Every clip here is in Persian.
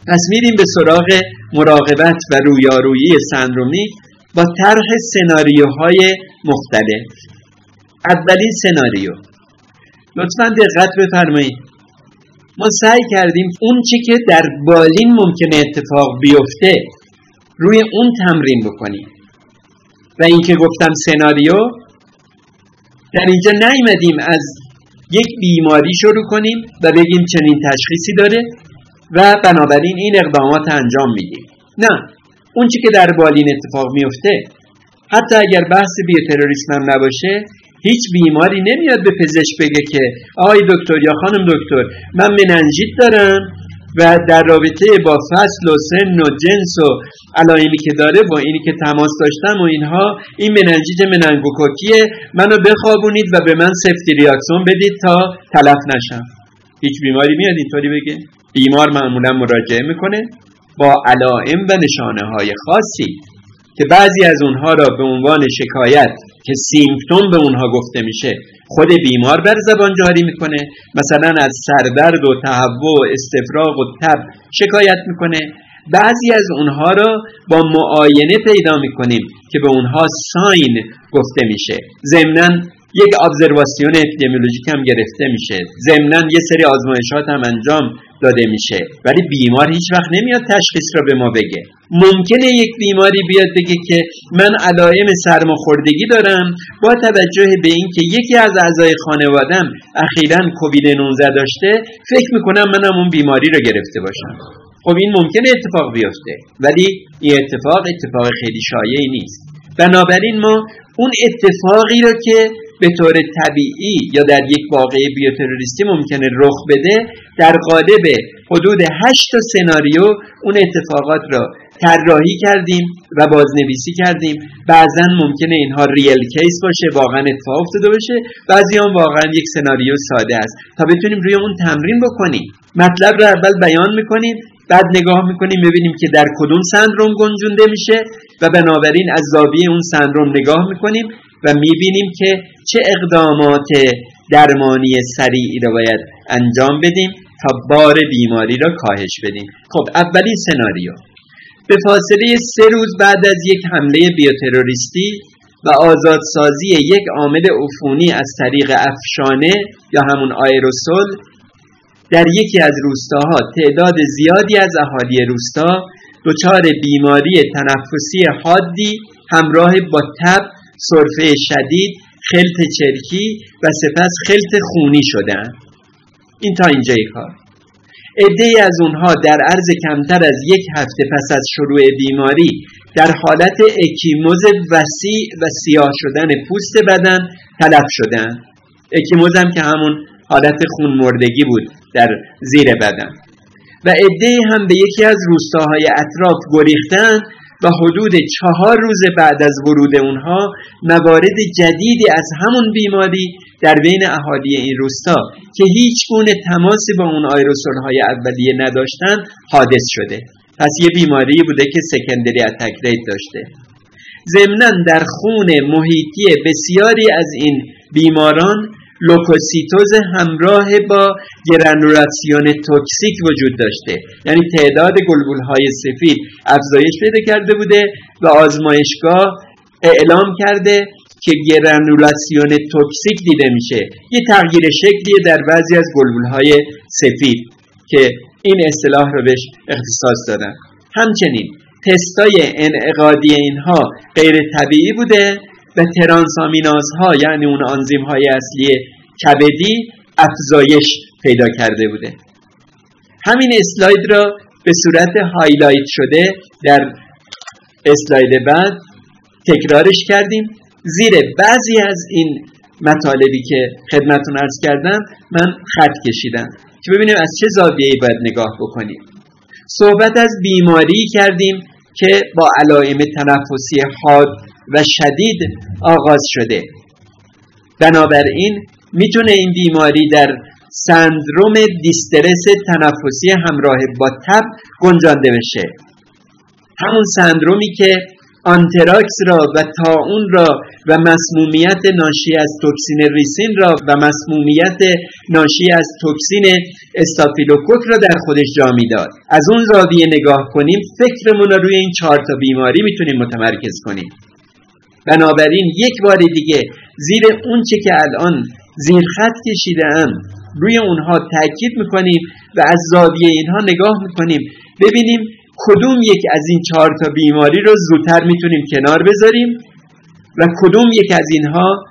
پس میریم به سراغ مراقبت و رویارویی سندرومیک با طرح سناریوهای مختلف. اولین سناریو، لطفاً دقت بفرمایید، ما سعی کردیم اون چی که در بالین ممکنه اتفاق بیفته روی اون تمرین بکنیم. و این که گفتم سناریو، در اینجا نیومدیم از یک بیماری شروع کنیم و بگیم چنین تشخیصی داره و بنابراین این اقدامات انجام میدیم. نه، اون چی که در بالین اتفاق میفته، حتی اگر بحث بیوتروریسم هم نباشه، هیچ بیماری نمیاد به پزشک بگه که آقای دکتر یا خانم دکتر من مننژیت دارم و در رابطه با فصل و سن و جنس و علائمی که داره با اینی که تماس داشتم و اینها، این مننژیت مننگوکوکیه، منو بخوابونید و به من سفتی ریاکسون بدید تا تلف نشم. هیچ بیماری میاد اینطوری بگه؟ بیمار معمولا مراجعه میکنه با علائم و نشانه های خاصی که بعضی از اونها را به عنوان شکایت که سیمپتوم به اونها گفته میشه خود بیمار بر زبان جاری میکنه. مثلا از سردرد و تهوع و استفراغ و تب شکایت میکنه. بعضی از اونها را با معاینه پیدا میکنیم که به اونها ساین گفته میشه. ضمناً یک ابزرواسیون اپیدمیولوژیک هم گرفته میشه. ضمناً یه سری آزمایشات هم انجام داده میشه. ولی بیمار هیچ وقت نمیاد تشخیص را به ما بگه. ممکنه یک بیماری بیاد بگه که من علائم سرماخوردگی دارم با توجه به اینکه یکی از اعضای خانواده‌ام اخیراً کووید 19 داشته، فکر میکنم منم اون بیماری رو گرفته باشم. خب این ممکنه اتفاق بیفته، ولی این اتفاق خیلی شایعی نیست. بنابراین ما اون اتفاقی رو که به طور طبیعی یا در یک واقعه بیوتروریستی ممکنه رخ بده، در قالب حدود 8 تا سناریو اون اتفاقات را طراحی کردیم و بازنویسی کردیم. بعضا ممکنه اینها ریل کیس باشه، واقعا اتفاق افتاده باشه، بعضی هم واقعا یک سناریو ساده است تا بتونیم روی اون تمرین بکنیم. مطلب رو اول بیان میکنیم، بعد نگاه میکنیم ببینیم که در کدوم سندروم گنجونده میشه و بنابراین از زاویه اون سندروم نگاه میکنیم و میبینیم که چه اقدامات درمانی سریعی رو باید انجام بدیم تا بار بیماری را کاهش بدیم. خب اولین سناریو، به فاصله 3 روز بعد از یک حمله بیوتروریستی و آزادسازی یک عامل عفونی از طریق افشانه یا همون آیروسول در یکی از روستاها، تعداد زیادی از اهالی روستا دچار بیماری تنفسی حادی همراه با تب، سرفه شدید، خلط چرکی و سپس خلط خونی شدند. این تا اینجای کار. عده‌ای از اونها در عرض کمتر از 1 هفته پس از شروع بیماری در حالت اکیموز وسیع و سیاه شدن پوست بدن تلف شدند. اکیموز هم که همون حالت خون مردگی بود در زیر بدن. و عده‌ای هم به یکی از روستاهای اطراف گریختند و حدود 4 روز بعد از ورود اونها موارد جدیدی از همون بیماری در بین اهالی این روستا که هیچ گونه تماسی با اون آیروسول‌های اولیه نداشتن حادث شده. پس یه بیماری بوده که سکندری اتک ریت داشته. ضمناً در خون محیطی بسیاری از این بیماران لوکوسیتوز همراه با گرانولاسیون توکسیک وجود داشته، یعنی تعداد گلبولهای سفید افزایش پیدا کرده بوده و آزمایشگاه اعلام کرده که گرانولاسیون توکسیک دیده میشه. یه تغییر شکلیه در بعضی از گلبولهای سفید که این اصطلاح رو بهش اختصاص دادن. همچنین تستای انعقادی اینها غیر طبیعی بوده و ترانسامینازها یعنی اون آنزیم‌های اصلی کبدی افزایش پیدا کرده بوده. همین اسلاید را به صورت هایلایت شده در اسلاید بعد تکرارش کردیم. زیر بعضی از این مطالبی که خدمتتون عرض کردم من خط کشیدم که ببینیم از چه زاویه‌ای باید نگاه بکنیم. صحبت از بیماری کردیم که با علائم تنفسی حاد و شدید آغاز شده. بنابراین میتونه این بیماری در سندروم دیسترس تنفسی همراه با تب گنجانده بشه. همون سندرومی که آنتراکس را و طاعون را و مسمومیت ناشی از توکسین ریسین را و مسمومیت ناشی از توکسین استافیلوکوک را در خودش جا میداد. از اون زاویه نگاه کنیم فکرمون رو روی این 4 تا بیماری میتونیم متمرکز کنیم. بنابراین یک بار دیگه زیر اون چه که الان زیر خط کشیده‌ام روی اونها تاکید میکنیم و از زاویه اینها نگاه میکنیم ببینیم کدوم یک از این 4 تا بیماری رو زودتر میتونیم کنار بذاریم و کدوم یک از اینها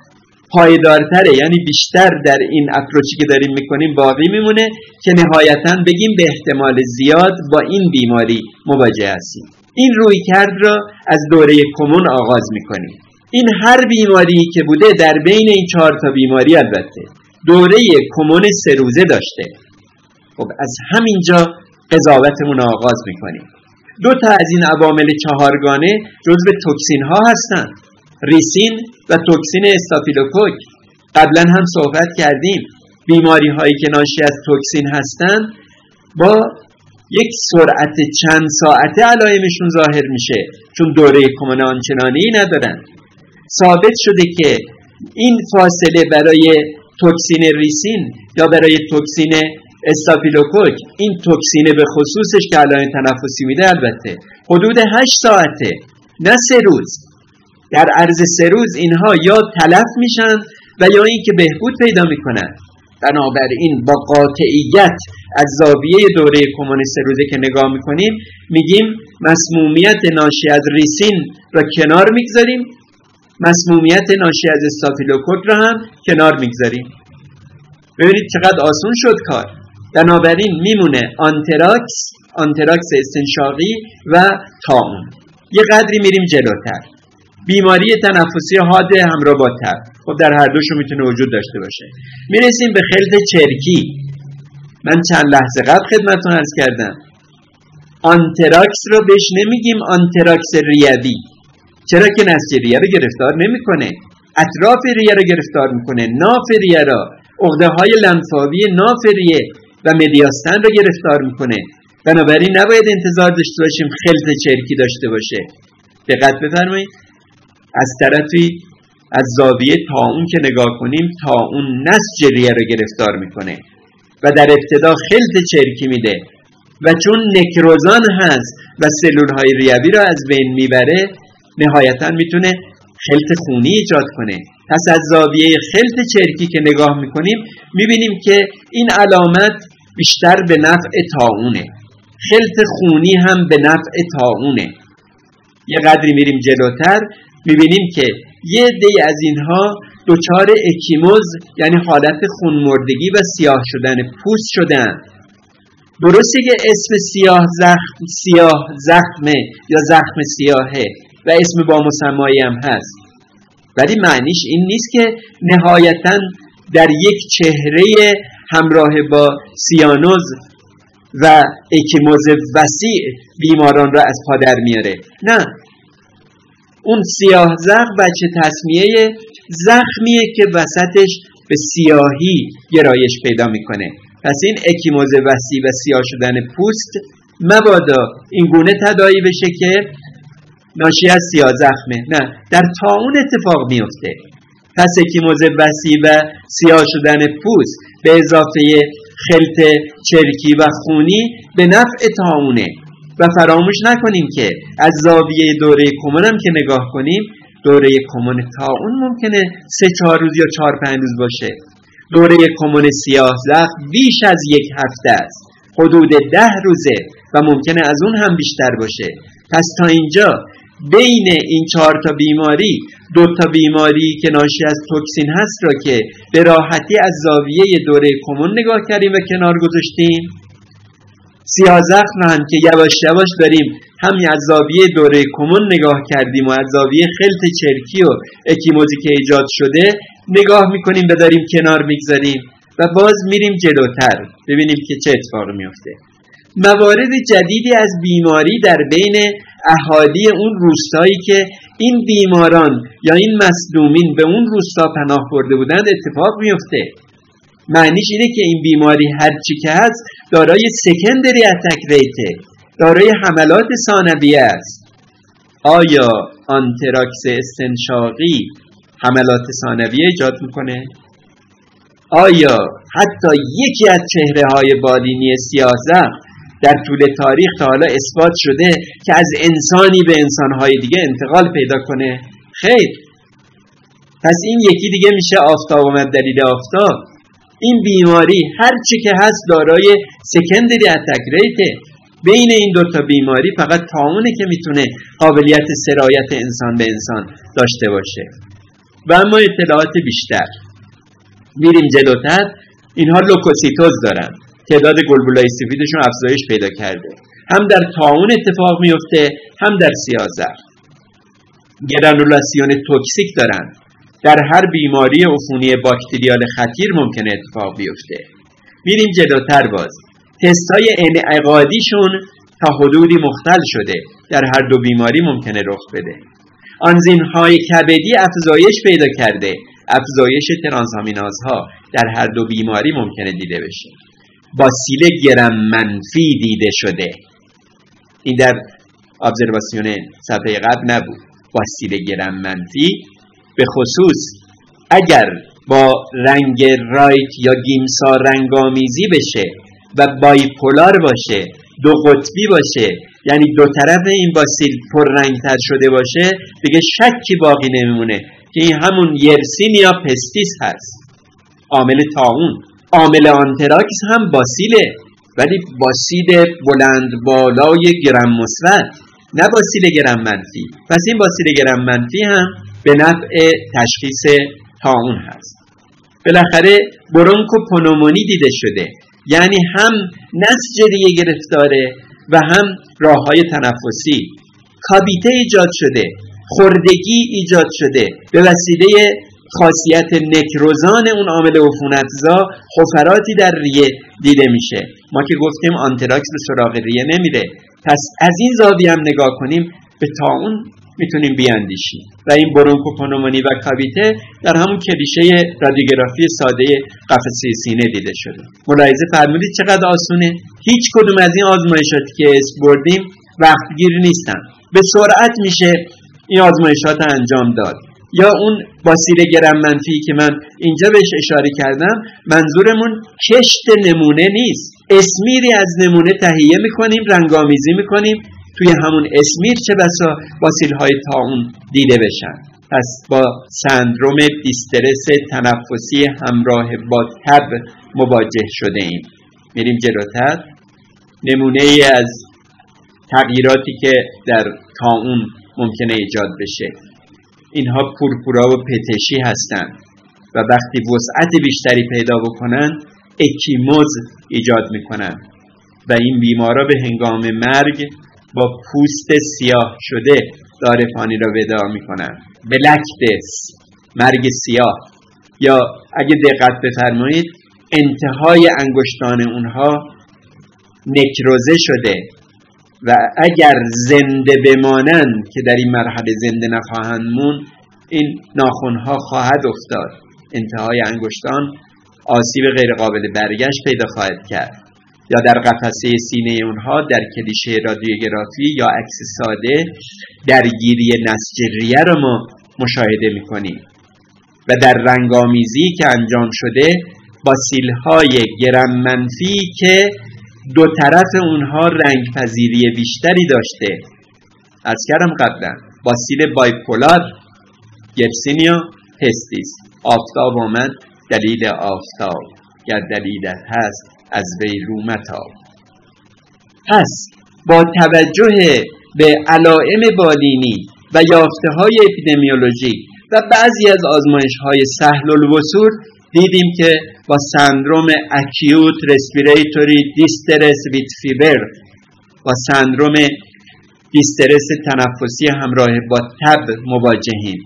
پایدارتره، یعنی بیشتر در این اپروچی که داریم میکنیم باقی میمونه که نهایتاً بگیم به احتمال زیاد با این بیماری مواجه هستیم. این رویکرد را از دوره کمون آغاز میکنیم. این هر بیماری که بوده در بین این 4 تا بیماری البته دوره کمون 3 روزه داشته. خب از همینجا قضاوتمون آغاز میکنیم. 2 تا از این عوامل 4گانه جزو توکسین ها هستند، ریسین و توکسین استافیلوکوک. قبلا هم صحبت کردیم بیماری هایی که ناشی از توکسین هستند با یک سرعت چند ساعته علائمشون ظاهر میشه چون دوره کمون آنچنانی ندارن. ثابت شده که این فاصله برای توکسین ریسین یا برای توکسین استافیلوکوک، این توکسین به خصوصش که علائم تنفسی میده البته حدود 8 ساعته، نه 3 روز. در عرض 3 روز اینها یا تلف میشن و یا اینکه بهبود پیدا میکنن. بنابراین با قاطعیت از زاویه دوره کمون 3 روزه که نگاه میکنیم میگیم مسمومیت ناشی از ریسین را کنار میگذاریم، مسمومیت ناشی از استافیلوکوک را هم کنار میگذاریم. ببینید چقدر آسون شد کار. بنابراین میمونه آنتراکس استنشاقی و طاعون. یه قدری میریم جلوتر. بیماری تنفسی حاد همراه با تب، خب در هر دوشو میتونه وجود داشته باشه. میرسیم به خلط چرکی. من چند لحظه قبل خدمتتون عرض کردم آنتراکس رو بهش نمیگیم آنتراکس ریوی، چرا که نسج ریه رو گرفتار نمیکنه، اطراف ریه رو گرفتار میکنه، ناف ریه را، عقده های لنفاوی ناف ریه و مدیاستن رو گرفتار میکنه. بنابراین نباید انتظار داشته باشیم خلط چرکی داشته باشه. دقت بفرمایید. از طرفی از زاویه طاعون که نگاه کنیم طاعون نسج ریه رو گرفتار میکنه و در ابتدا خلط چرکی میده و چون نکروزان هست و سلول های ریوی رو از بین میبره نهایتا میتونه خلط خونی ایجاد کنه. پس از زاویه خلط چرکی که نگاه میکنیم میبینیم که این علامت بیشتر به نفع طاعونه، خلط خونی هم به نفع طاعونه. یه قدری میریم جلوتر میبینیم که یه عده از اینها دچار اکیموز یعنی حالت خونمردگی و سیاه شدن پوست شدن. درسته که اسم سیاه زخمه یا زخم سیاهه و اسم با مسمایی هم هست، ولی معنیش این نیست که نهایتاً در یک چهره همراه با سیانوز و اکیموز وسیع بیماران را از پا در میاره. نه، اون سیاه زخم بچه تسمیه زخمیه که وسطش به سیاهی گرایش پیدا میکنه. پس این اکیموز وسیع و سیاه شدن پوست مبادا این گونه تداعی بشه که ناشی از سیاه زخمه. نه، در طاعون اتفاق میفته. پس اکیموز وسیع و سیاه شدن پوست به اضافه خلط چرکی و خونی به نفع طاعونه. و فراموش نکنیم که از زاویه دوره کمون هم که نگاه کنیم دوره کمون طاعون ممکنه 3-4 روز یا 4-5 روز باشه. دوره کمون سیاه زخم بیش از 1 هفته است، حدود 10 روزه و ممکنه از اون هم بیشتر باشه. پس تا اینجا بین این 4 تا بیماری 2 تا بیماری که ناشی از توکسین هست را که به راحتی از زاویه دوره کمون نگاه کردیم و کنار گذاشتیم، سیاه زخم هم که یواش یواش داریم همین از زاویه دوره کمون نگاه کردیم و از زاویه خلط چرکی و اکیموزی که ایجاد شده نگاه میکنیم و داریم کنار میگذاریم و باز میریم جلوتر ببینیم که چه اتفاقی میفته. موارد جدیدی از بیماری در بین اهالی اون روستایی که این بیماران یا این مصدومین به اون روستا پناه برده بودند اتفاق میفته. معنیش اینه که این بیماری هرچی که هست دارای سکندری اتک ریته، دارای حملات ثانویه است. آیا آنتراکس استنشاقی حملات ثانویه ایجاد میکنه؟ آیا حتی یکی از چهره‌های بالینی سیاه‌زخم در طول تاریخ تا حالا اثبات شده که از انسانی به انسان‌های دیگه انتقال پیدا کنه؟ خیر. پس این یکی دیگه میشه آفتاب اومد دلیل آفتاب. این بیماری هر چی که هست دارای سکندری اتک ریته. بین این دوتا بیماری فقط طاعونه که میتونه قابلیت سرایت انسان به انسان داشته باشه. و اما اطلاعات بیشتر میریم جلوتر، اینها لوکوسیتوز دارن، تعداد گلبولای سفیدشون افزایش پیدا کرده. هم در طاعون اتفاق میفته هم در سیاه‌زخم. گرانولاسیون توکسیک دارن، در هر بیماری عفونی باکتریال خطیر ممکنه اتفاق بیفته. میریم جلوتر باز، تستای انعقادیشون تا حدودی مختل شده، در هر دو بیماری ممکنه رخ بده. آنزیم‌های کبدی افزایش پیدا کرده، افزایش ترانسامینازها در هر دو بیماری ممکنه دیده بشه. باسیل گرم منفی دیده شده. این در ابزرواسیون صفحه قبل نبود. باسیل گرم منفی به خصوص اگر با رنگ رایت یا گیمسا رنگامیزی بشه و بایپولار باشه، دو قطبی باشه، یعنی دو طرف این باسیل پررنگتر شده باشه، دیگه شکی باقی نمیمونه که این همون یرسینیا پستیس هست، عامل طاعون. عامل آنتراکس هم باسیله، ولی باسیل بلند بالای گرم مثبت، نه باسیل گرم منفی. پس این باسیل گرم منفی هم به نفع تشخیص طاعون هست. بالاخره برونکوپنومونی دیده شده، یعنی هم نسج ریه گرفتاره و هم راه‌های تنفسی. کاویته ایجاد شده، خردگی ایجاد شده به وسیله خاصیت نکروزان اون عامل عفونت‌زا، خفراتی در ریه دیده میشه. ما که گفتیم آنتراکس به سراغ ریه نمیره، پس از این زاویه هم نگاه کنیم به طاعون میتونیم بیاندیشیم. و این برونکوپنومونی و کاویته در همون کلیشه رادیوگرافی ساده قفسه سینه دیده شده. ملاحظه فرمودید چقدر آسونه؟ هیچ کدوم از این آزمایشاتی که اسم بردیم وقتگیر نیستن، به سرعت میشه این آزمایشات انجام داد. یا اون باسیل گرم منفی که من اینجا بهش اشاره کردم، منظورمون کشت نمونه نیست، اسمیری از نمونه تهیه میکنیم، رنگامیزی میکنیم، توی همون اسمیر چه بسا باسیل‌های طاعون دیده بشن. پس با سندروم دیسترس تنفسی همراه با تب مواجه شده ایم. میریم جلوتر. نمونه ای از تغییراتی که در طاعون ممکنه ایجاد بشه، اینها پورپورا و پتشی هستند و وقتی وسعت بیشتری پیدا بکنن اکیموز ایجاد میکنن و این بیمارا به هنگام مرگ با پوست سیاه شده دارفانی را وداع میکنن. بلک دث، مرگ سیاه. یا اگه دقت بفرمایید انتهای انگشتان اونها نکروزه شده و اگر زنده بمانند که در این مرحله زنده نخواهند مون، این ناخنها خواهد افتاد، انتهای انگشتان آسیب غیر قابل برگشت پیدا خواهد کرد. یا در قفسه سینه اونها در کلیشه رادیوگرافی یا عکس ساده درگیری نسج ریه رو ما مشاهده میکنیم و در رنگامیزی که انجام شده باسیل‌های گرم منفی که دو طرف اونها رنگ پذیری بیشتری داشته. از کردم قبلا باسیل بایپولار، یرسینیا پستیس. آفتاب آمد دلیل آفتاب، گر دلیلت هست از وی رو متاب. پس با توجه به علائم بالینی و یافته‌های اپیدمیولوژیک و بعضی از آزمایش‌های سهل الوصول دیدیم که با سندروم اکیوت رسپیریتوری دیسترس ویت فیبر، با سندروم دیسترس تنفسی همراه با تب مواجهیم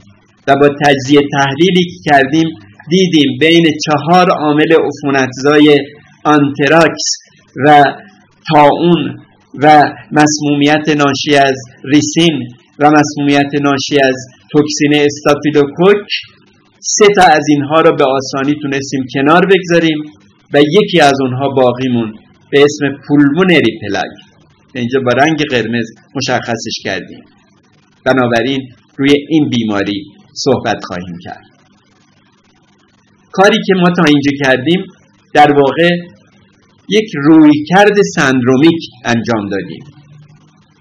و با تجزیه تحلیلی که کردیم دیدیم بین 4 عامل عفونت‌زای آنتراکس و طاعون و مسمومیت ناشی از ریسین و مسمومیت ناشی از توکسین استافیلوکوک 3 تا از اینها را به آسانی تونستیم کنار بگذاریم و یکی از اونها باقی موند به اسم پولمونری پلاگ. اینجا با رنگ قرمز مشخصش کردیم. بنابراین روی این بیماری صحبت خواهیم کرد. کاری که ما تا اینجا کردیم در واقع یک رویکرد سندرومیک انجام دادیم.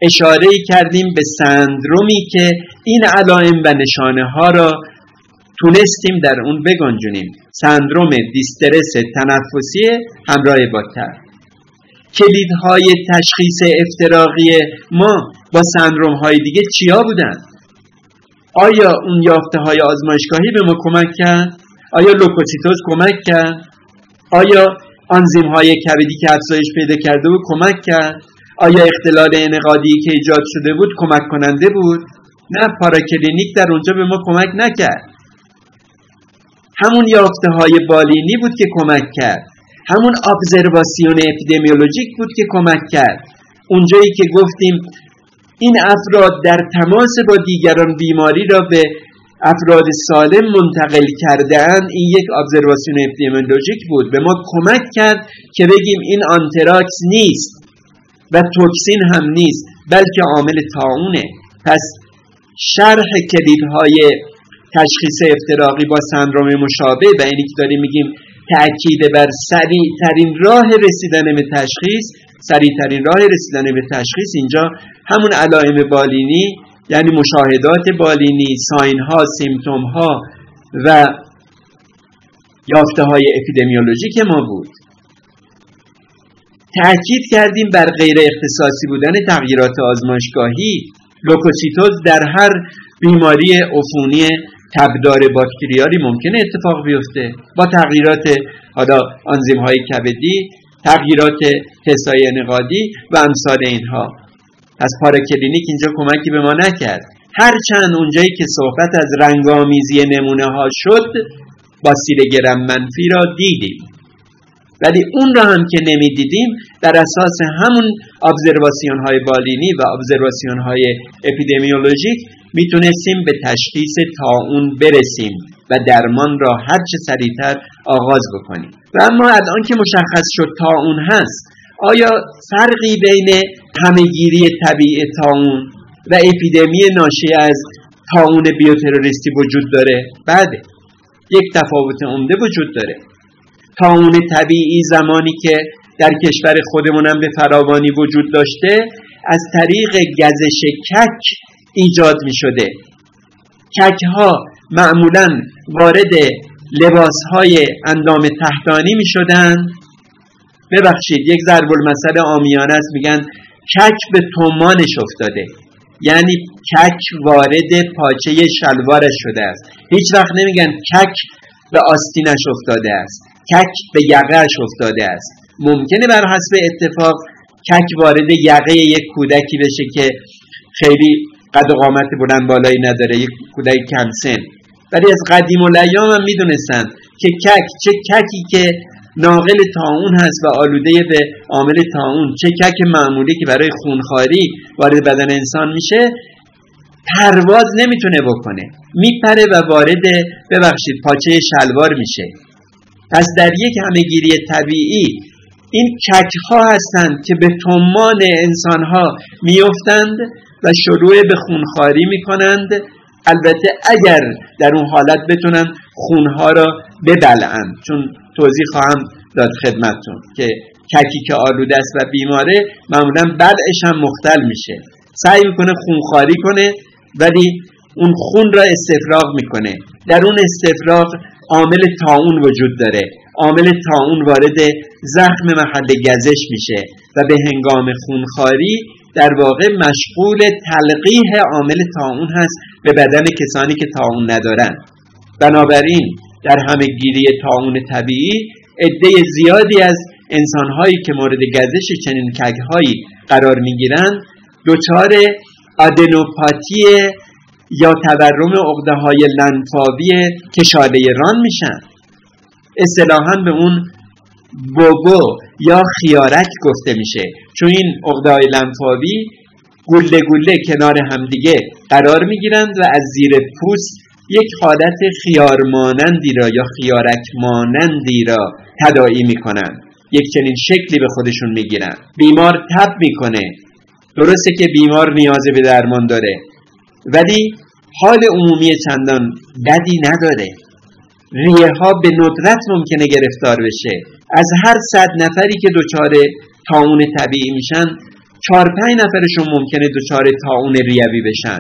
اشاره کردیم به سندرومی که این علائم و نشانه ها را تونستیم در اون بگنجونیم. سندروم دیسترس تنفسی همراه با تب. کلیدهای تشخیص افتراقی ما با سندروم های دیگه چیا بودن؟ آیا اون یافته های آزمایشگاهی به ما کمک کرد؟ آیا لوکوسیتوز کمک کرد؟ آیا آنزیم های کبدی که افزایش پیدا کرده بود کمک کرد؟ آیا اختلال انعقادی که ایجاد شده بود کمک کننده بود؟ نه، پاراکلینیک در اونجا به ما کمک نکرد. همون یافته های بالینی بود که کمک کرد. همون ابزرواسیون اپیدمیولوژیک بود که کمک کرد. اونجایی که گفتیم این افراد در تماس با دیگران بیماری را به افراد سالم منتقل کرده‌اند، این یک ابزرواسیون اپیدمیولوژیک بود. به ما کمک کرد که بگیم این آنتراکس نیست و توکسین هم نیست، بلکه عامل طاعونه. پس شرح کلیدهای تشخیص افتراقی با سندروم مشابه و اینی که داریم میگیم تأکید بر سریعترین راه رسیدن به تشخیص، اینجا همون علائم بالینی یعنی مشاهدات بالینی، ساین ها، سیمتوم ها و یافته های اپیدمیولوژیک ما بود. تأکید کردیم بر غیر اختصاصی بودن تغییرات آزمایشگاهی. لوکوسیتوز در هر بیماری عفونی تبدار باکتریاری ممکنه اتفاق بیفته با تغییرات آنزیم های کبدی، تغییرات تست‌های انعقادی و امثال اینها. از پاراکلینیک اینجا کمکی به ما نکرد. هرچند اونجایی که صحبت از رنگامیزی نمونه ها شد باسیل گرم منفی را دیدیم، ولی اون را هم که نمیدیدیم در اساس همون ابزرواسیون های بالینی و ابزرواسیون های اپیدمیولوژیک میتونستیم به تشخیص طاعون برسیم و درمان را هرچه سریعتر آغاز بکنیم. و اما الان که مشخص شد طاعون هست، آیا فرقی بین همهگیری طبیعی طاعون و اپیدمی ناشی از طاعون بیوتروریستی وجود داره؟ بله، یک تفاوت عمده وجود داره. طاعون طبیعی زمانی که در کشور خودمونم به فراوانی وجود داشته از طریق گزش کک ایجاد می شده. کک ها معمولاً وارد لباس های اندام تحتانی می شدن. ببخشید یک ضرب المثل عامیانه است، میگن کک به تومانش افتاده، یعنی کک وارد پاچه شلوارش شده است. هیچ وقت نمیگن کک به آستینش افتاده است، کک به یقهش افتاده است. ممکنه بر حسب اتفاق کک وارد یقه یک کودکی بشه که خیلی قد و قامت بلند بالایی نداره، یک کودک کم سن، ولی از قدیم الایام هم میدونستن که کک، چه ککی که ناقل طاعون هست و آلوده به عامل طاعون، چه کک معمولی که برای خونخواری وارد بدن انسان میشه، پرواز نمیتونه بکنه، میپره و وارد پاچه شلوار میشه. پس در یک همهگیری طبیعی این کک ها هستند که به تومان انسان ها میافتند و شروع به خونخواری میکنند، البته اگر در اون حالت بتونن خونها را ببلعن، چون توضیح خواهم داد خدمتتون که ککی که آلوده است و بیماره معمولا بلعش هم مختل میشه، سعی میکنه خونخواری کنه ولی اون خون را استفراغ میکنه. در اون استفراغ عامل طاعون وجود داره، عامل طاعون وارد زخم محل گزش میشه و به هنگام خونخواری در واقع مشغول تلقیح عامل طاعون هست به بدن کسانی که طاعون ندارن. بنابراین در همهگیری طاعون طبیعی عده زیادی از انسانهایی که مورد گزش چنین کک‌هایی قرار میگیرن دچار آدنوپاتی یا تورم عقده‌های لنفاوی کشاله ران میشن. اصطلاحاً به اون بوبو یا خیارک گفته میشه، چون این عقده‌های لنفاوی گله گله کنار همدیگه قرار میگیرند و از زیر پوست یک حالت خیار مانندی را یا خیارک مانندی را تداعی میکنن، یک چنین شکلی به خودشون میگیرن. بیمار تب میکنه، درسته که بیمار نیاز به درمان داره، ولی حال عمومی چندان بدی نداره. ریه ها به ندرت ممکنه گرفتار بشه. از هر 100 نفری که دچار طاعون طبیعی میشن 4-5 نفرشون ممکنه دچار طاعون ریوی بشن.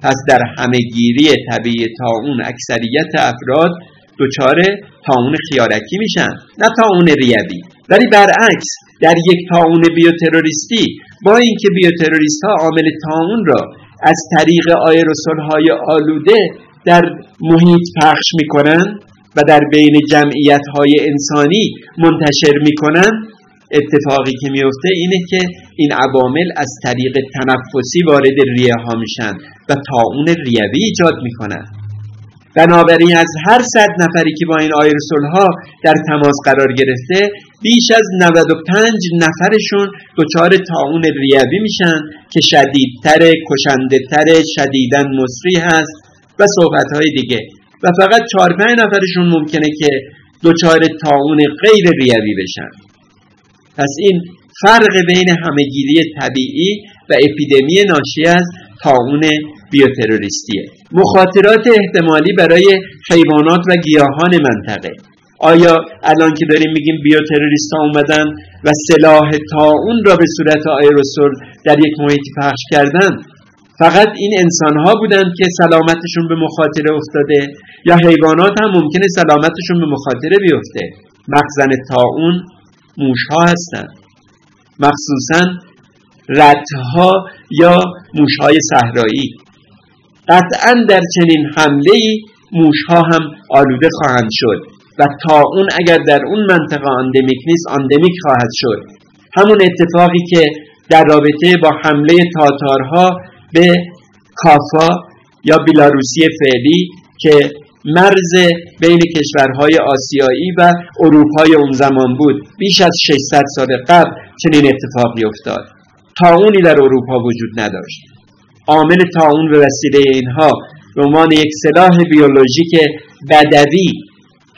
پس در همه‌گیری طبیعی طاعون اکثریت افراد دچار طاعون خیارکی میشن، نه طاعون ریوی. ولی برعکس در یک طاعون بیوتروریستی با اینکه بیوتروریست‌ها عامل طاعون را از طریق آیروسول‌های آلوده در محیط پخش میکنن و در بین جمعیت‌های انسانی منتشر میکنن، اتفاقی که میفته اینه که این عوامل از طریق تنفسی وارد ریه ها میشن و طاعون ریوی ایجاد میکنن. بنابراین از هر 100 نفری که با این آیروسول ها در تماس قرار گرفته، بیش از 95 نفرشون دچار طاعون ریوی میشن که شدیدتر، کشنده‌تر، شدیداً مسری هست و صحبت‌های دیگه، و فقط 4-5 نفرشون ممکنه که دچار طاعون غیر ریوی بشن. پس این فرق بین همه‌گیری طبیعی و اپیدمی ناشی از طاعون بیوتروریستیه. مخاطرات احتمالی برای حیوانات و گیاهان منطقه. آیا الان که داریم میگیم بیوتروریست‌ها اومدن و سلاح طاعون را به صورت آیروسول در یک محیطی پخش کردن، فقط این انسان‌ها بودند که سلامتشون به مخاطره افتاده، یا حیوانات هم ممکنه سلامتشون به مخاطره بیفته؟ مخزن طاعون موش‌ها هستند، مخصوصاً رت‌ها یا موش‌های صحرایی. قطعاً در چنین حمله‌ای موش‌ها هم آلوده خواهند شد و طاعون اگر در اون منطقه اندمیک نیست، اندمیک خواهد شد. همون اتفاقی که در رابطه با حمله تاتارها به کافا یا بیلاروسی فعلی که مرز بین کشورهای آسیایی و اروپای اون زمان بود، بیش از 600 سال قبل چنین اتفاقی افتاد. طاعونی در اروپا وجود نداشت. عامل طاعون به وسیله اینها به عنوان یک سلاح بیولوژیک بدوی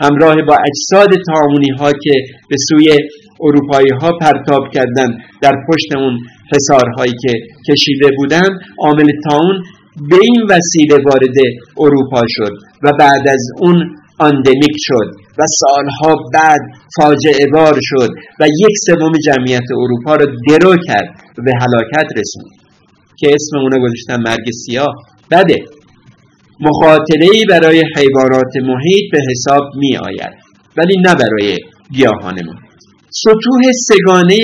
همراه با اجساد طاعونی ها که به سوی اروپایی ها پرتاب کردند در پشت اون حصارهایی که کشیده بودند، عامل طاعون به این وسیله وارد اروپا شد و بعد از اون اندمیک شد و سالها بعد فاجعه بار شد و 1/3 جمعیت اروپا را درو کرد و به هلاکت رسوند که اسم اونه گذاشتن مرگ سیاه. بده، مخاطره‌ای برای حیوانات محیط به حساب می آید، ولی نه برای گیاهان محیط. سطوح سگانه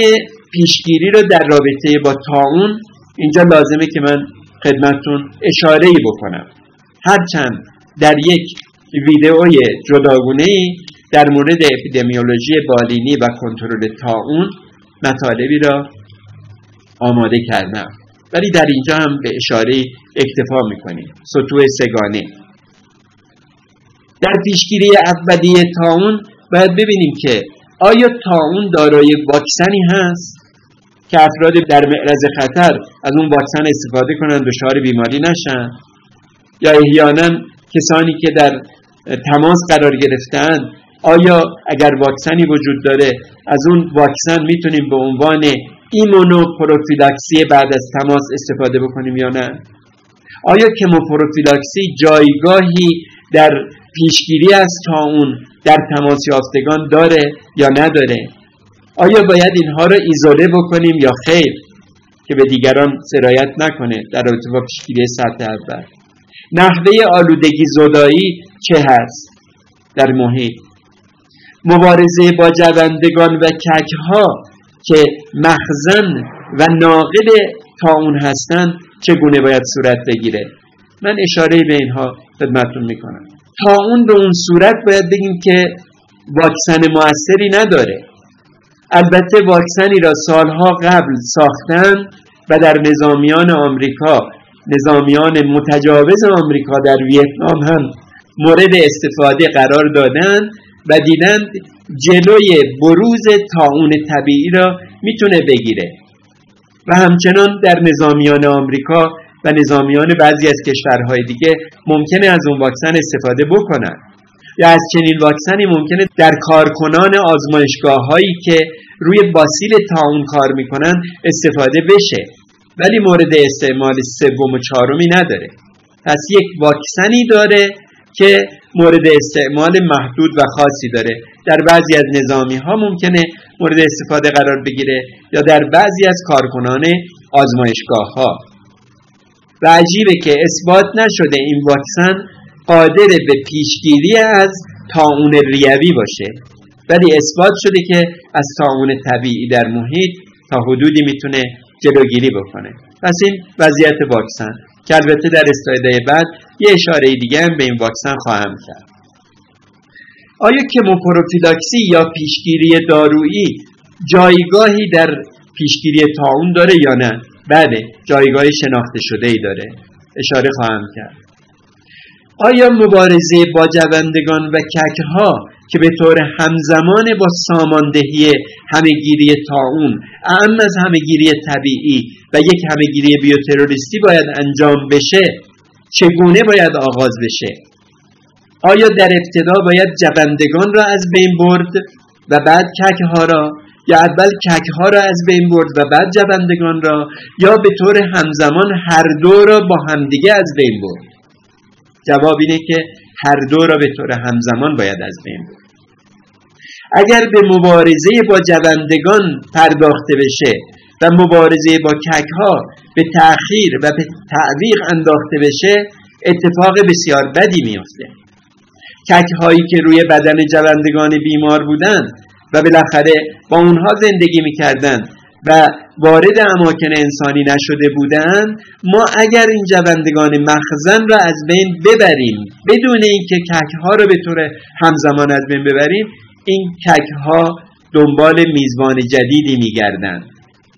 پیشگیری رو در رابطه با طاعون اینجا لازمه که من خدمتتون اشاره‌ای بکنم، هرچند در یک ویدئوی جداگونه‌ای در مورد اپیدمیولوژی بالینی و کنترل طاعون مطالبی را آماده کردم، ولی در اینجا هم به اشاره اکتفا میکنیم. سطوح سگانه در پیشگیری اولیه طاعون باید ببینیم که آیا طاعون دارای واکسنی هست که افراد در معرض خطر از اون واکسن استفاده کنند دچار بیماری نشن، یا احیانا کسانی که در تماس قرار گرفتن، آیا اگر واکسنی وجود داره از اون واکسن میتونیم به عنوان ایمونوپروفیلاکسی بعد از تماس استفاده بکنیم یا نه؟ آیا کموپروفیلاکسی جایگاهی در پیشگیری از طاعون در تماس یافتگان داره یا نداره؟ آیا باید اینها را ایزوله بکنیم یا خیر که به دیگران سرایت نکنه در رابطه با پیشگیری سطح اول؟ نحوه آلودگی زدایی چه هست در محیط؟ مبارزه با جوندگان و کک‌ها که مخزن و ناقل طاعون هستند چگونه باید صورت بگیره؟ من اشاره به اینها خدمتتون میکنم. طاعون به اون صورت باید بگیم که واکسن موثری نداره. البته واکسنی را سالها قبل ساختن و در نظامیان آمریکا، نظامیان متجاوز آمریکا در ویتنام هم مورد استفاده قرار دادن و دیدن جلوی بروز طاعون طبیعی را میتونه بگیره، و همچنان در نظامیان آمریکا و نظامیان بعضی از کشورهای دیگه ممکنه از اون واکسن استفاده بکنن، یا از چنین واکسنی ممکنه در کارکنان آزمایشگاه‌هایی که روی باسیل طاعون کار میکنن استفاده بشه، ولی مورد استعمال 3 و 4 نداره. پس یک واکسنی داره که مورد استعمال محدود و خاصی داره. در بعضی از نظامی ها ممکنه مورد استفاده قرار بگیره یا در بعضی از کارکنان آزمایشگاه ها. و عجیبه که اثبات نشده این واکسن قادر به پیشگیری از طاعون ریوی باشه، ولی اثبات شده که از طاعون طبیعی در محیط تا حدودی میتونه جلوگیری بکنه. پس این وضعیت واکسن که البته در اسلایدهای بعد یه اشاره دیگه هم به این واکسن خواهم کرد. آیا کموپروفیلاکسی یا پیشگیری دارویی جایگاهی در پیشگیری طاعون داره یا نه؟ بله، جایگاه شناخته شده‌ای داره. اشاره خواهم کرد. آیا مبارزه با جوندگان و کک‌ها که به طور همزمان با ساماندهی همه‌گیری طاعون، اعم از همه‌گیری طبیعی و یک همه‌گیری بیوتروریستی باید انجام بشه، چگونه باید آغاز بشه؟ آیا در ابتدا باید جوندگان را از بین برد و بعد کک‌ها را، یا اول کک‌ها را از بین برد و بعد جوندگان را، یا به طور همزمان هر دو را با همدیگه از بین برد؟ جواب اینه که هر دو را به طور همزمان باید از بین برد. اگر به مبارزه با جوندگان پرداخته بشه و مبارزه با کک‌ها به تأخیر و به تعویق انداخته بشه، اتفاق بسیار بدی میفته. کک‌هایی که روی بدن جوندگان بیمار بودن و بالاخره با اونها زندگی میکردن و وارد اماکن انسانی نشده بودن، ما اگر این جوندگان مخزن را از بین ببریم بدون اینکه کک‌ها را به طور همزمان از بین ببریم، این کک‌ها دنبال میزبان جدیدی میگردن.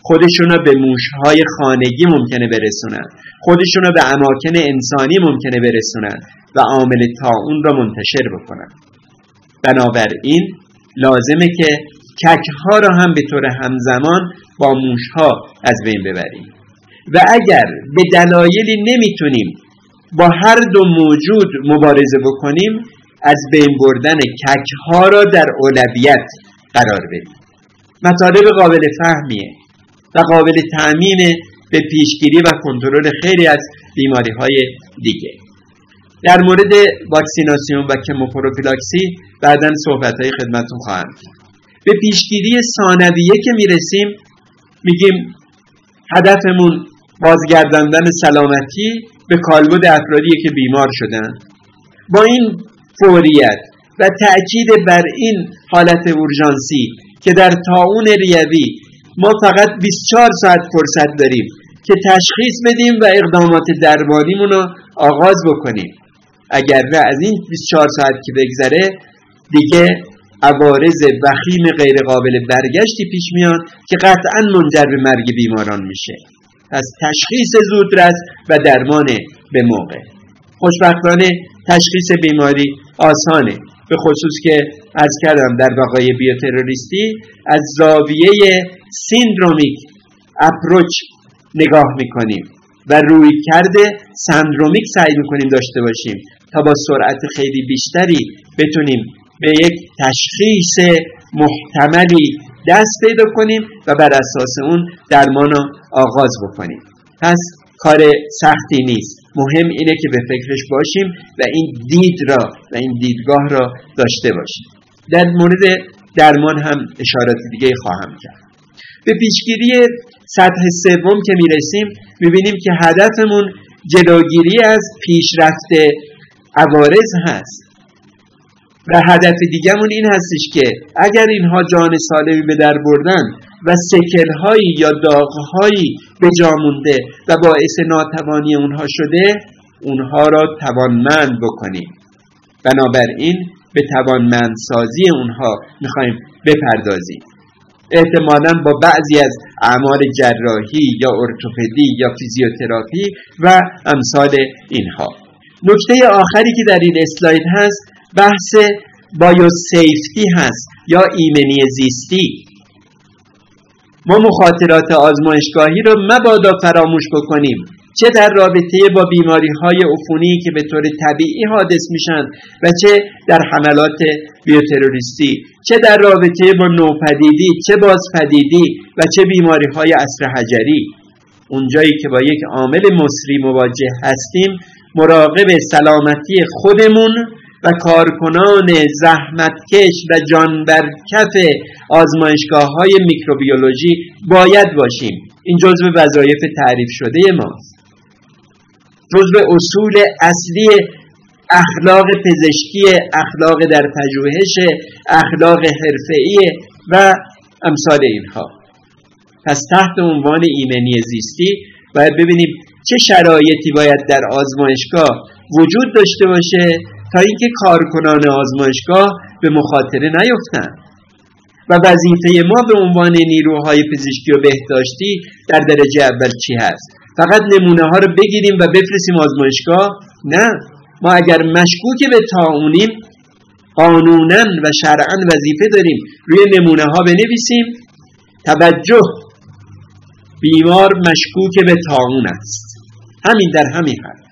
خودشون را به موشهای خانگی ممکنه برسونن، خودشون را به اماکن انسانی ممکنه برسونن و عامل طاعون را منتشر بکنن. بنابراین لازمه که کک‌ها را هم به طور همزمان با موشها از بین ببریم و اگر به دلایلی نمیتونیم با هر دو موجود مبارزه بکنیم، از بین بردن کک‌ها را در اولویت قرار بدیم. مطالب قابل فهمیه و قابل تأمین به پیشگیری و کنترل خیلی از بیماری‌های دیگه. در مورد واکسیناسیون و کموپروفیلاکسی بعداً صحبت‌های خدمتتون خواهم کرد. به پیشگیری ثانویه که میرسیم، میگیم هدفمون بازگرداندن سلامتی به کالبد افرادی که بیمار شدن. با این فوریت و تأکید بر این حالت اورژانسی که در طاعون ریوی ما فقط 24 ساعت فرصت داریم که تشخیص بدیم و اقدامات درمانیمون رو آغاز بکنیم. اگر نه از این 24 ساعت که بگذره دیگه عوارض وخیم غیر قابل برگشتی پیش میاد که قطعاً منجر به مرگ بیماران میشه. پس تشخیص زودرس و درمان به موقع. خوشبختانه تشخیص بیماری آسانه، به خصوص که از کردم در وقایع بیوتروریستی از زاویه سیندرومیک اپروچ نگاه میکنیم و روی کرده سندرومیک سعی میکنیم داشته باشیم تا با سرعت خیلی بیشتری بتونیم به یک تشخیص محتملی دست پیدا کنیم و بر اساس اون درمان رو آغاز بکنیم. پس کار سختی نیست، مهم اینه که به فکرش باشیم و این دید را و این دیدگاه را داشته باشیم. در مورد درمان هم اشارات دیگه خواهم کرد. به پیشگیری سطح سوم که میرسیم، میبینیم که هدفمون جلوگیری از پیشرفت عوارض هست و هدف دیگه‌مون این هستش که اگر اینها جان سالمی به در بردن و سکل‌هایی یا داغ‌هایی به جا مونده و باعث ناتوانی اونها شده، اونها را توانمند بکنیم. بنابراین به توانمندسازی اونها میخوایم بپردازیم. احتمالاً با بعضی از اعمال جراحی یا ارتوپدی یا فیزیوتراپی و امثال اینها. نکته آخری که در این اسلاید هست بحث بایوسیفتی هست یا ایمنی زیستی. ما مخاطرات آزمایشگاهی رو مبادا فراموش بکنیم، چه در رابطه با بیماری‌های عفونی که به طور طبیعی حادث میشن و چه در حملات بیوتروریستی، چه در رابطه با نوپدیدی، چه بازپدیدی و چه بیماری‌های عصر حجری. اونجایی که با یک عامل مصری مواجه هستیم مراقب سلامتی خودمون و کارکنان زحمتکش و جانبرکف آزمایشگاه‌های میکروبیولوژی باید باشیم. این جزو وظایف تعریف شده ماست. جزو اصول اصلی اخلاق پزشکی، اخلاق در پژوهش، اخلاق حرفه‌ای و امثال اینها. پس تحت عنوان ایمنی زیستی باید ببینیم چه شرایطی باید در آزمایشگاه وجود داشته باشه تا اینکه کارکنان آزمایشگاه به مخاطره نیفتن. و وظیفه ما به عنوان نیروهای پزشکی و بهداشتی در درجه اول چی هست؟ فقط نمونه ها رو بگیریم و بفرستیم آزمایشگاه؟ نه، ما اگر مشکوک به طاعونیم قانونا و شرعا وظیفه داریم روی نمونه ها بنویسیم توجه، بیمار مشکوک به طاعون است. همین در همین حد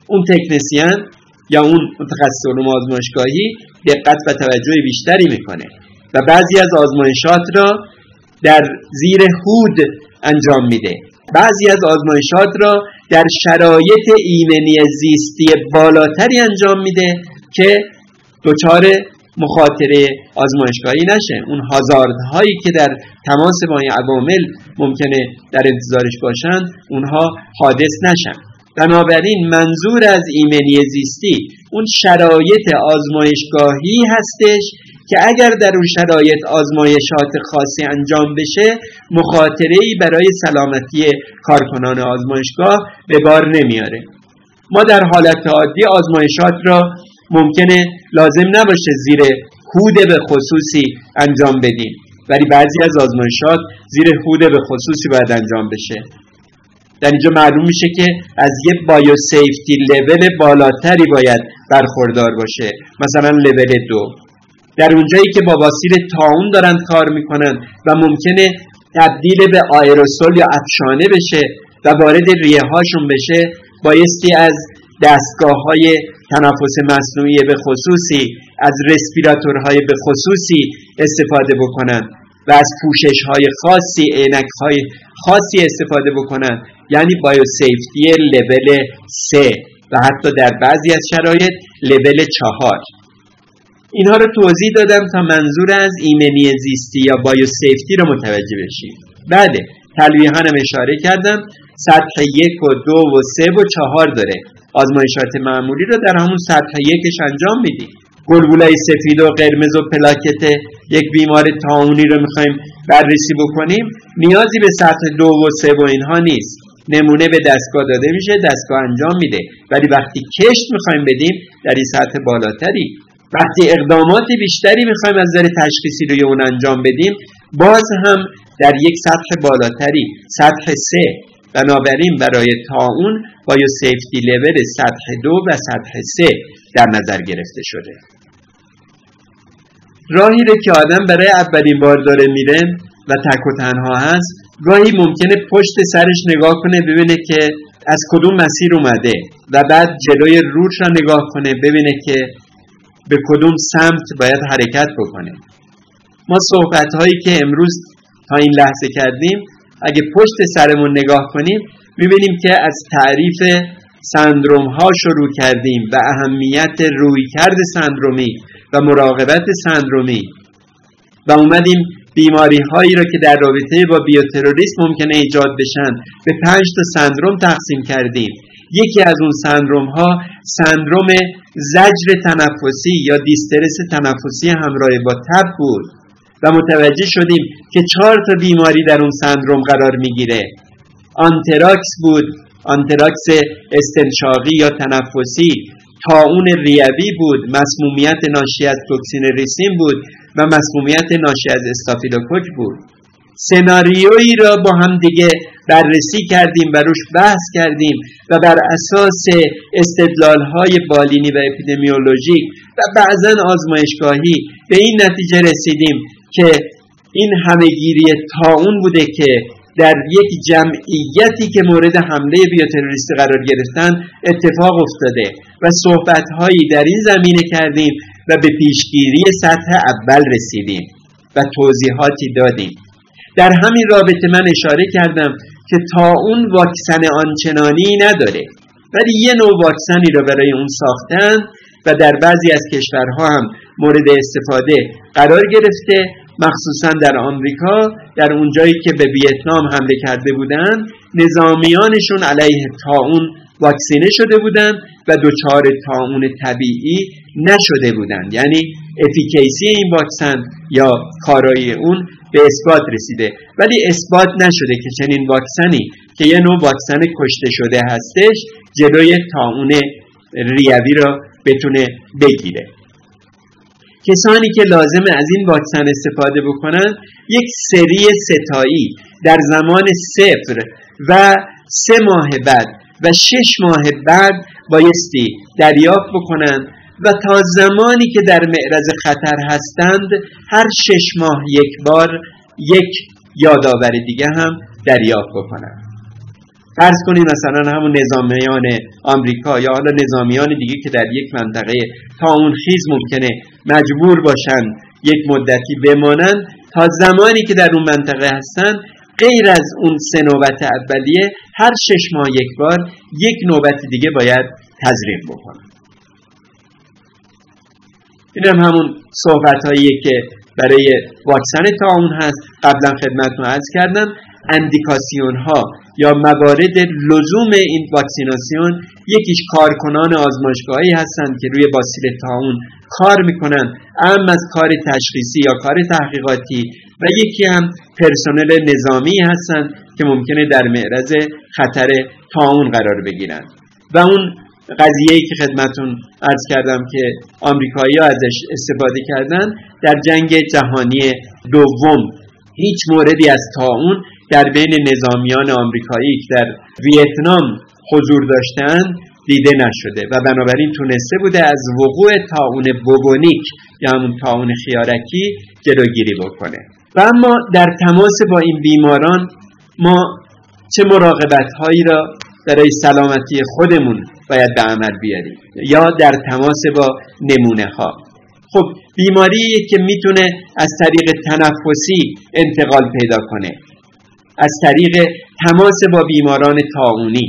اون تکنسین یا اون متخصص علوم آزمایشگاهی دقت و توجه بیشتری میکنه و بعضی از آزمایشات را در زیر هود انجام میده، بعضی از آزمایشات را در شرایط ایمنی زیستی بالاتری انجام میده که دچار مخاطره آزمایشگاهی نشه. اون هازاردهایی که در تماس با این عوامل ممکنه در انتظارش باشند اونها حادث نشن. بنابراین منظور از ایمنی زیستی اون شرایط آزمایشگاهی هستش که اگر در اون شرایط آزمایشات خاصی انجام بشه مخاطره‌ای برای سلامتی کارکنان آزمایشگاه به بار نمیاره. ما در حالت عادی آزمایشات را ممکنه لازم نباشه زیر هود به خصوصی انجام بدیم، ولی بعضی از آزمایشات زیر هود به خصوصی باید انجام بشه. در اینجا معلوم میشه که از یه بایو سیفتی لول بالاتری باید برخوردار باشه، مثلا لول 2. در اونجایی که با باسیل طاعون دارن کار میکنن و ممکنه تبدیل به آیروسول یا افشانه بشه و وارد ریه هاشون بشه، بایستی از دستگاه‌های تنفس مصنوعی به خصوصی، از رسپیراتورهای به خصوصی استفاده بکنن و از پوشش‌های خاصی، عینک‌های خاصی استفاده بکنن، یعنی بایو سیفتی لول 3 و حتی در بعضی از شرایط لول 4. اینها رو توضیح دادم تا منظور از ایمنی زیستی یا بایو سیفتی رو متوجه بشید. بله، تلویحاً هم اشاره کردم سطح 1 و 2 و 3 و 4 داره. آزمایشات معمولی رو در همون سطح 1ش انجام میدیم. گلبولای سفید و قرمز و پلاکت یک بیمار طاعونی رو میخوایم بررسی بکنیم، نیازی به سطح 2 و 3 و اینها نیست. نمونه به دستگاه داده میشه، دستگاه انجام میده. ولی وقتی کشت میخوایم بدیم در این سطح بالاتری، وقتی اقدامات بیشتری میخوایم از نظر تشخیصی روی اون انجام بدیم، باز هم در یک سطح بالاتری، سطح 3. بنابراین برای طاعون بایو سیفتی لول سطح 2 و سطح 3 در نظر گرفته شده. راهی رو که آدم برای اولین بار داره میره و تک و تنها هست، گاهی ممکنه پشت سرش نگاه کنه ببینه که از کدوم مسیر اومده و بعد جلوی روش را نگاه کنه ببینه که به کدوم سمت باید حرکت بکنه. ما صحبت‌هایی که امروز تا این لحظه کردیم اگه پشت سرمون نگاه کنیم می‌بینیم که از تعریف سندروم ها شروع کردیم و اهمیت رویکرد سندرومی و مراقبت سندرومی و اومدیم بیماری هایی را که در رابطه با بیوتروریسم ممکنه ایجاد بشن به 5 تا سندروم تقسیم کردیم. یکی از اون سندروم ها سندروم زجر تنفسی یا دیسترس تنفسی همراه با تب بود و متوجه شدیم که 4 تا بیماری در اون سندروم قرار میگیره. آنتراکس بود، آنتراکس استنشاقی یا تنفسی، طاعون ریوی بود، مسمومیت ناشی از توکسین ریسین بود و مسمومیت ناشی از استافیلوکوک بود. سناریویی را با هم دیگه بررسی کردیم و روش بحث کردیم و بر اساس استدلال‌های بالینی و اپیدمیولوژیک و بعضاً آزمایشگاهی به این نتیجه رسیدیم که این همه‌گیری طاعون بوده که در یک جمعیتی که مورد حمله بیوتروریستی قرار گرفتن اتفاق افتاده و صحبت‌هایی در این زمینه کردیم و به پیشگیری سطح اول رسیدیم و توضیحاتی دادیم. در همین رابطه من اشاره کردم که طاعون واکسن آنچنانی نداره. ولی یه نوع واکسنی رو برای اون ساختن و در بعضی از کشورها هم مورد استفاده قرار گرفته، مخصوصا در آمریکا، در اونجایی که به ویتنام حمله کرده بودن نظامیانشون علیه طاعون واکسینه شده بودن و دچار طاعون طبیعی نشده بودن. یعنی افیکیسی این واکسن یا کارایی اون به اثبات رسیده، ولی اثبات نشده که چنین واکسنی که یه نوع واکسن کشته شده هستش جلوی طاعون ریوی را بتونه بگیره. کسانی که لازمه از این واکسن استفاده بکنن یک سری ستایی در زمان 0 و 3 ماه بعد و 6 ماه بعد بایستی دریافت بکنن و تا زمانی که در معرض خطر هستند هر 6 ماه یک بار یک یادآور دیگه هم دریافت بکنن. فرض کنید مثلا همون نظامیان آمریکا یا حالا نظامیان دیگه که در یک منطقه طاعون خیز ممکنه مجبور باشن یک مدتی بمانن، تا زمانی که در اون منطقه هستن غیر از اون 3 نوبت اولیه هر 6 ماه یک بار یک نوبت دیگه باید تزریق بکنن. این هم همون صحبت هاییه که برای واکسن طاعون هست. قبلا خدمتتون عرض کردم اندیکاسیون ها یا موارد لزوم این واکسیناسیون یکیش کارکنان آزمایشگاهی هستند که روی باسیل طاعون کار میکنن، اما از کار تشخیصی یا کار تحقیقاتی، و یکی هم پرسنل نظامی هستند که ممکنه در معرض خطر طاعون قرار بگیرن. و اون قضیه‌ای که خدمتون عرض کردم که آمریکایی‌ها ازش استفاده کردن در جنگ جهانی دوم، هیچ موردی از طاعون در بین نظامیان آمریکایی که در ویتنام حضور داشتند دیده نشده و بنابراین تونسته بوده از وقوع طاعون بوبونیک یا همون طاعون خیارکی جلوگیری بکنه. و اما در تماس با این بیماران ما چه مراقبت‌هایی را برای سلامتی خودمون باید به عمل بیاریم یا در تماس با نمونه ها؟ خب بیماریه که میتونه از طریق تنفسی انتقال پیدا کنه، از طریق تماس با بیماران طاعونی،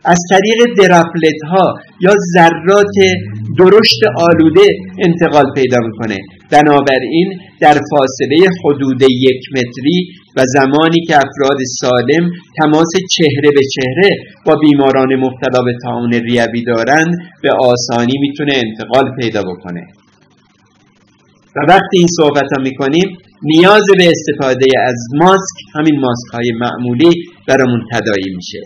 از طریق دراپلت ها یا ذرات درشت آلوده انتقال پیدا میکنه. بنابراین در فاصله حدود 1 متری و زمانی که افراد سالم تماس چهره به چهره با بیماران مبتلا به طاعون ریوی دارند به آسانی میتونه انتقال پیدا بکنه. و وقتی این صحبت ها میکنیم نیاز به استفاده از ماسک، همین ماسک های معمولی برامون تداعی میشه.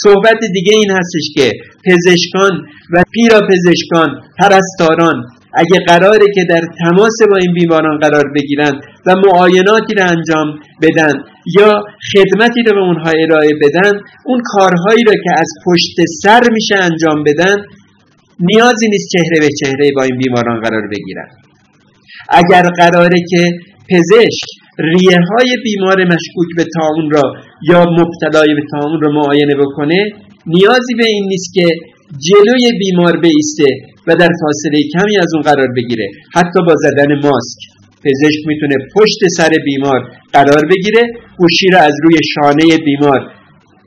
صحبت دیگه این هستش که پزشکان و پیراپزشکان، پرستاران اگه قراره که در تماس با این بیماران قرار بگیرن و معایناتی رو انجام بدن یا خدمتی رو به اونها ارائه بدن، اون کارهایی رو که از پشت سر میشه انجام بدن نیازی نیست چهره به چهره با این بیماران قرار بگیرن. اگر قراره که پزشک ریه های بیمار مشکوک به طاعون را یا مبتلای به طاعون را معاینه بکنه، نیازی به این نیست که جلوی بیمار بایسته و در فاصله کمی از اون قرار بگیره. حتی با زدن ماسک پزشک میتونه پشت سر بیمار قرار بگیره، گوشی را از روی شانه بیمار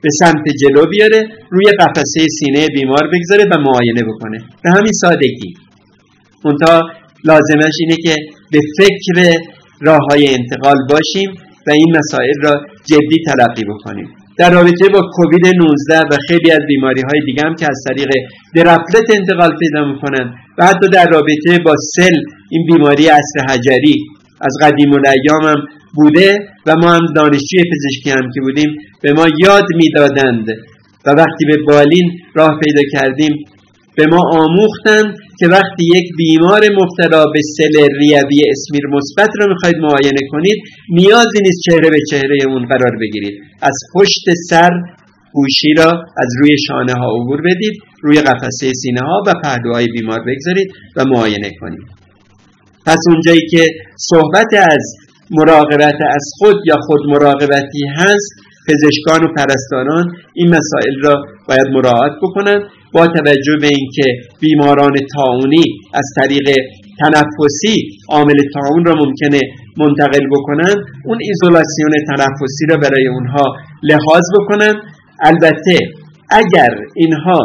به سمت جلو بیاره، روی قفسه سینه بیمار بگذاره و معاینه بکنه. به همین سادگی. منتها لازمش اینه که به فکر راه‌های انتقال باشیم و این مسائل را جدی تلقی بکنیم. در رابطه با کووید 19 و خیلی از بیماری‌های دیگه هم که از طریق دراپلت انتقال پیدا می‌کنن و حتی در رابطه با سل، این بیماری عصر حجری از قدیم الایام هم بوده و ما هم دانشجوی پزشکی هم که بودیم به ما یاد می‌دادند و وقتی به بالین راه پیدا کردیم به ما آموختند که وقتی یک بیمار مبتلا به سل ریوی اسمیر مثبت را میخواید معاینه کنید نیازی نیست چهره به چهره اون قرار بگیرید، از پشت سر گوشی را از روی شانه ها عبور بدید، روی قفسه سینه ها و پهلوهای بیمار بگذارید و معاینه کنید. پس اونجایی که صحبت از مراقبت از خود یا خود مراقبتی هست، پزشکان و پرستاران این مسائل را باید مراعات بکنند با توجه به اینکه بیماران طاعونی از طریق تنفسی عامل طاعون را ممکنه منتقل بکنن، اون ایزولاسیون تنفسی را برای اونها لحاظ بکنن. البته اگر اینها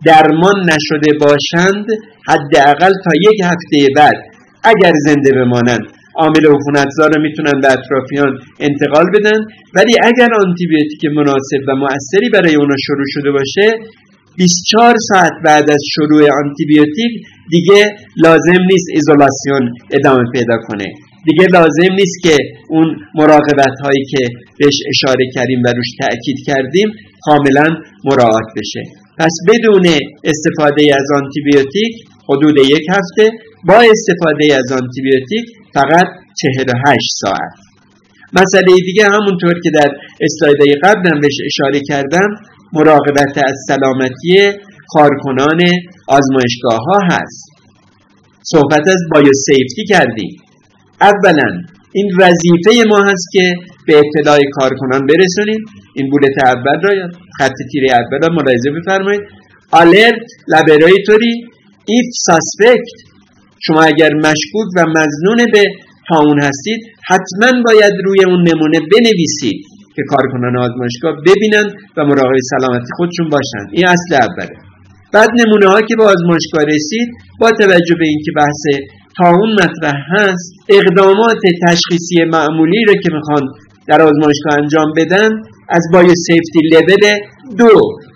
درمان نشده باشند حداقل تا 1 هفته بعد اگر زنده بمانند عامل عفونتزا رو میتونن به اطرافیان انتقال بدن، ولی اگر آنتیبیوتیک مناسب و مؤثری برای اونا شروع شده باشه 24 ساعت بعد از شروع آنتیبیوتیک دیگه لازم نیست ایزولاسیون ادامه پیدا کنه، دیگه لازم نیست که اون مراقبت هایی که بهش اشاره کردیم و روش تأکید کردیم کاملا مراعات بشه. پس بدون استفاده از آنتیبیوتیک حدود 1 هفته، با استفاده از آنتیبیوتیک فقط 48 ساعت. مسئله دیگه همونطور که در اسلایدهای قبلم بهش اشاره کردم مراقبت از سلامتی کارکنان آزمایشگاه ها هست. صحبت از بایوسیفتی کردیم. اولا این وظیفه ما هست که به اطلاع کارکنان برسونیم. این بولت اول را یا خط تیره اول را ملاحظه بفرمایید. alert laboratory if suspect. شما اگر مشکوک و مظنون به طاعون هستید حتما باید روی اون نمونه بنویسید که کارکنان آزمایشگاه ببینن و مراقب سلامتی خودشون باشن. این اصل اوله. بعد نمونه ها که به آزمایشگاه رسید با توجه به اینکه بحث طاعون مطرح هست اقدامات تشخیصی معمولی رو که میخوان در آزمایشگاه انجام بدن از بایوسیفتی لول 2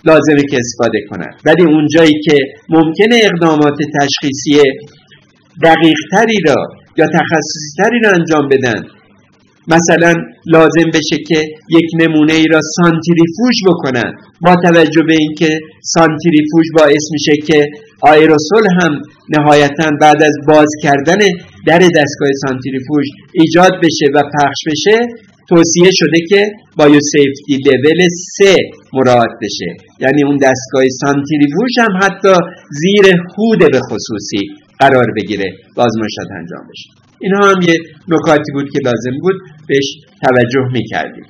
لازمه که استفاده کنن، ولی اونجایی که ممکنه اقدامات تشخیصی دقیق تری را یا تخصصی تری را انجام بدن، مثلا لازم بشه که یک نمونه ای را سانتریفوژ بکنن با توجه به اینکه سانتریفوژ باعث میشه که آیروسول هم نهایتاً بعد از باز کردن در دستگاه سانتریفوژ ایجاد بشه و پخش بشه، توصیه شده که بایوسیفتی لول 3 مراعات بشه، یعنی اون دستگاه سانتریفوژ هم حتی زیر هود به خصوصی قرار بگیره و آزمایشات انجام بشه. اینها هم یه نکاتی بود که لازم بود بهش توجه میکردیم.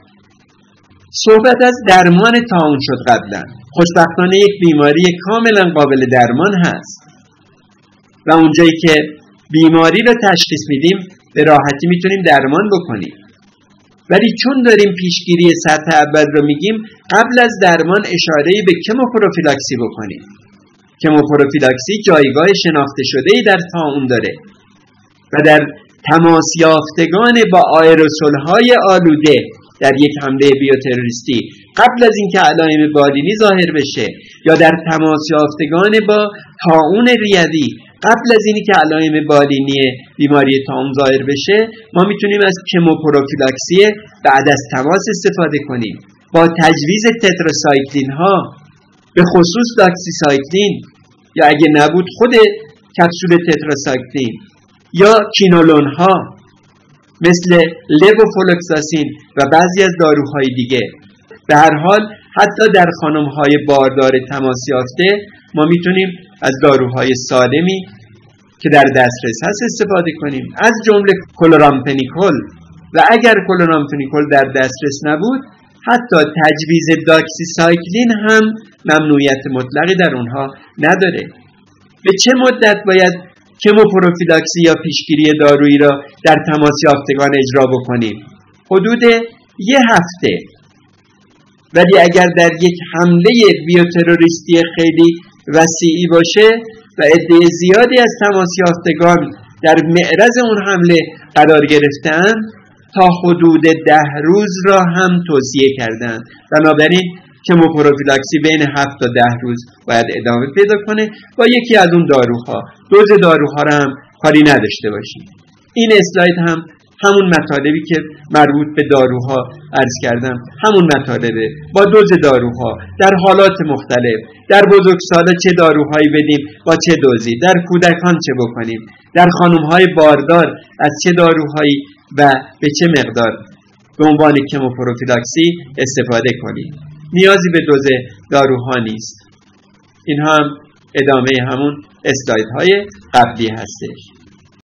صحبت از درمان طاعون شد قبلا. خوشبختانه یک بیماری کاملا قابل درمان هست و اونجایی که بیماری رو تشخیص میدیم به راحتی میتونیم درمان بکنیم، ولی چون داریم پیشگیری سطح اول رو میگیم قبل از درمان اشاره‌ای به کموپروفیلاکسی بکنیم. کموپروفیلاکسی جایگاه شناخته شده‌ای در طاعون داره و در تماس یافتگان با آیروسول‌های آلوده در یک حمله بیوتروریستی قبل از اینکه علائم بالینی ظاهر بشه یا در تماس یافتگان با طاعون ریوی قبل از اینکه علائم بالینی بیماری طاعون ظاهر بشه ما میتونیم از کموپروفیلاکسی بعد از تماس استفاده کنیم با تجویز تتراسایکلین ها، به خصوص داکسیسایکلین یا اگه نبود خود کپسول تتراسایکلین یا کینولون ها مثل لوفولوکساسین و بعضی از داروهای دیگه. به هر حال حتی در خانم‌های باردار تماس یافته ما میتونیم از داروهای سالمی که در دسترس هست استفاده کنیم، از جمله کلورامفنیکول، و اگر کلورامفنیکول در دسترس نبود حتی تجویز داکسیسایکلین هم ممنوعیت مطلقی در اونها نداره. به چه مدت باید کموپروفیلاکسی یا پیشگیری دارویی را در تماس یافتگان اجرا بکنیم؟ حدود 1 هفته. ولی اگر در یک حمله بیوتروریستی خیلی وسیعی باشه و عده زیادی از تماس یافتگان در معرض اون حمله قرار گرفتن تا حدود 10 روز را هم توصیه کردن. بنابراین کموپروفیلاکسی بین 7 تا 10 روز باید ادامه پیدا کنه با یکی از اون داروها. دوز داروها را هم کاری نداشته باشیم. این اسلاید هم همون مطالبی که مربوط به داروها عرض کردم همون مطالبه، با دوز داروها در حالات مختلف، در بزرگسالا چه داروهایی بدیم با چه دوزی، در کودکان چه بکنیم، در خانم‌های باردار از چه داروهایی و به چه مقدار به عنوان کموپروفیلاکسی استفاده کنیم. نیازی به دوز داروها نیست. این هم ادامه همون اسلایدهای قبلی هستش.